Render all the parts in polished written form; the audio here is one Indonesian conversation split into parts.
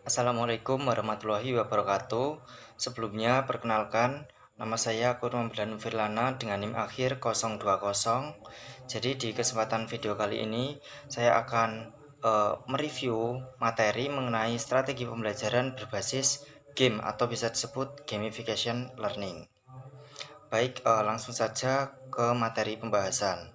Assalamualaikum warahmatullahi wabarakatuh. Sebelumnya, perkenalkan, nama saya Kurniawan Firlana dengan NIM akhir 020. Jadi di kesempatan video kali ini, saya akan mereview materi mengenai strategi pembelajaran berbasis game atau bisa disebut gamification learning. Baik, langsung saja ke materi pembahasan.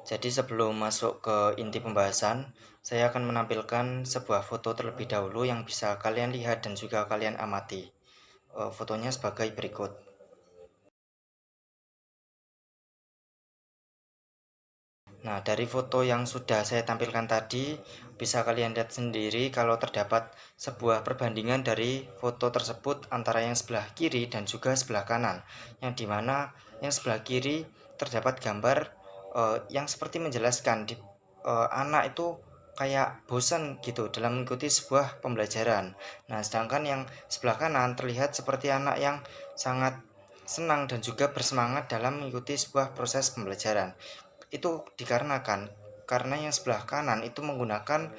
Jadi sebelum masuk ke inti pembahasan, saya akan menampilkan sebuah foto terlebih dahulu yang bisa kalian lihat dan juga kalian amati. Fotonya sebagai berikut. Nah, dari foto yang sudah saya tampilkan tadi, bisa kalian lihat sendiri kalau terdapat sebuah perbandingan dari foto tersebut antara yang sebelah kiri dan juga sebelah kanan. Yang dimana yang sebelah kiri terdapat gambar yang seperti menjelaskan anak itu kayak bosan gitu dalam mengikuti sebuah pembelajaran. Nah, sedangkan yang sebelah kanan terlihat seperti anak yang sangat senang dan juga bersemangat dalam mengikuti sebuah proses pembelajaran. Itu dikarenakan karena yang sebelah kanan itu menggunakan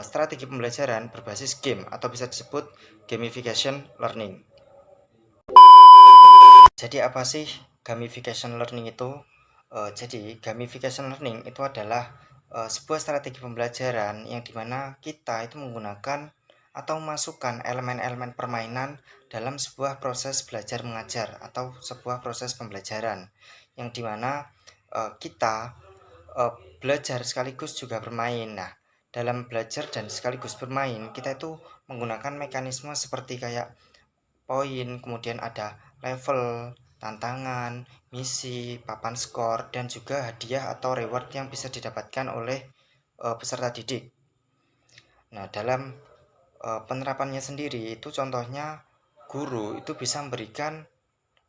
strategi pembelajaran berbasis game atau bisa disebut gamification learning. Jadi apa sih gamification learning itu? Jadi gamification learning itu adalah sebuah strategi pembelajaran yang dimana kita itu menggunakan atau memasukkan elemen-elemen permainan dalam sebuah proses belajar mengajar atau sebuah proses pembelajaran yang dimana kita belajar sekaligus juga bermain. Nah, dalam belajar dan sekaligus bermain, kita itu menggunakan mekanisme seperti kayak poin, kemudian ada level, tantangan, misi, papan skor, dan juga hadiah atau reward yang bisa didapatkan oleh peserta didik. Nah, dalam penerapannya sendiri itu contohnya guru itu bisa memberikan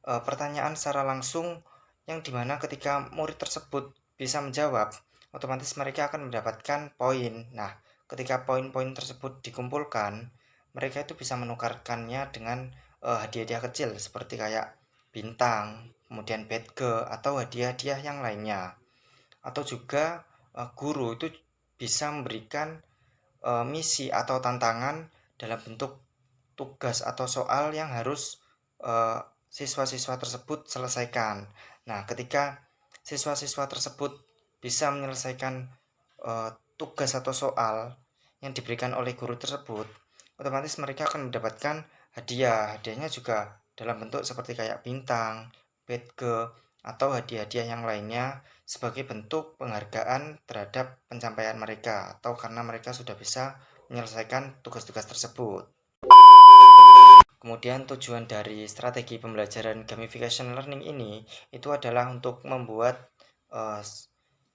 pertanyaan secara langsung yang dimana ketika murid tersebut bisa menjawab, otomatis mereka akan mendapatkan poin. Nah, ketika poin-poin tersebut dikumpulkan, mereka itu bisa menukarkannya dengan hadiah-hadiah kecil seperti kayak bintang, kemudian badge atau hadiah-hadiah yang lainnya. Atau juga guru itu bisa memberikan misi atau tantangan dalam bentuk tugas atau soal yang harus siswa-siswa tersebut selesaikan. Nah, ketika siswa-siswa tersebut bisa menyelesaikan tugas atau soal yang diberikan oleh guru tersebut, otomatis mereka akan mendapatkan hadiah. Hadiahnya juga dalam bentuk seperti kayak bintang, badge, atau hadiah-hadiah yang lainnya sebagai bentuk penghargaan terhadap pencapaian mereka atau karena mereka sudah bisa menyelesaikan tugas-tugas tersebut. Kemudian tujuan dari strategi pembelajaran gamification learning ini itu adalah untuk membuat uh,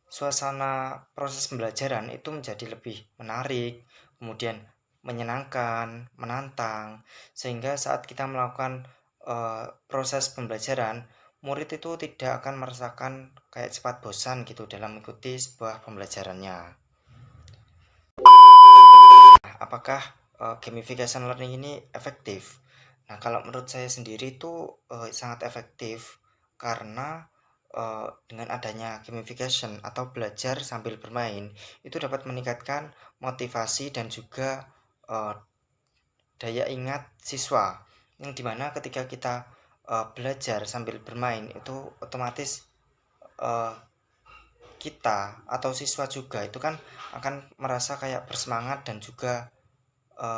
suasana proses pembelajaran itu menjadi lebih menarik, kemudian menyenangkan, menantang, sehingga saat kita melakukan proses pembelajaran, murid itu tidak akan merasakan kayak cepat bosan gitu dalam mengikuti sebuah pembelajarannya. Nah, apakah gamification learning ini efektif? Nah, kalau menurut saya sendiri itu sangat efektif karena dengan adanya gamification atau belajar sambil bermain itu dapat meningkatkan motivasi dan juga daya ingat siswa yang dimana ketika kita belajar sambil bermain itu otomatis uh, kita atau siswa juga itu kan akan merasa kayak bersemangat dan juga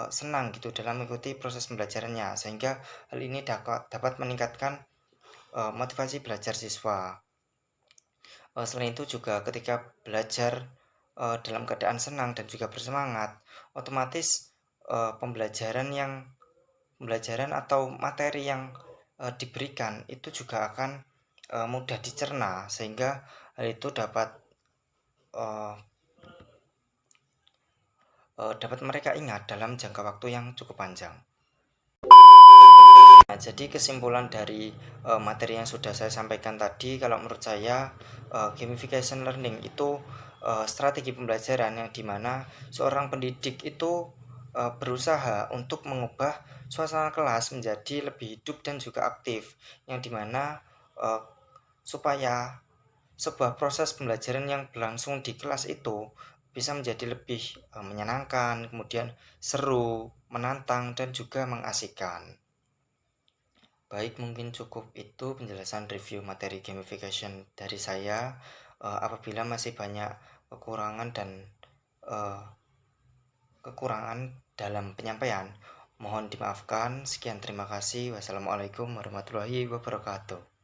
senang gitu dalam mengikuti proses pembelajarannya sehingga hal ini dapat meningkatkan motivasi belajar siswa. Selain itu juga ketika belajar dalam keadaan senang dan juga bersemangat, otomatis pembelajaran atau materi yang diberikan itu juga akan mudah dicerna sehingga hal itu uh, dapat mereka ingat dalam jangka waktu yang cukup panjang. Nah, jadi kesimpulan dari materi yang sudah saya sampaikan tadi, kalau menurut saya gamification learning itu strategi pembelajaran yang dimana seorang pendidik itu berusaha untuk mengubah suasana kelas menjadi lebih hidup dan juga aktif, yang dimana supaya sebuah proses pembelajaran yang berlangsung di kelas itu bisa menjadi lebih menyenangkan, kemudian seru, menantang, dan juga mengasihkan. Baik, mungkin cukup itu penjelasan review materi gamification dari saya. Apabila masih banyak kekurangan dan eh, kekurangan dalam penyampaian, mohon dimaafkan. Sekian, terima kasih. Wassalamualaikum warahmatullahi wabarakatuh.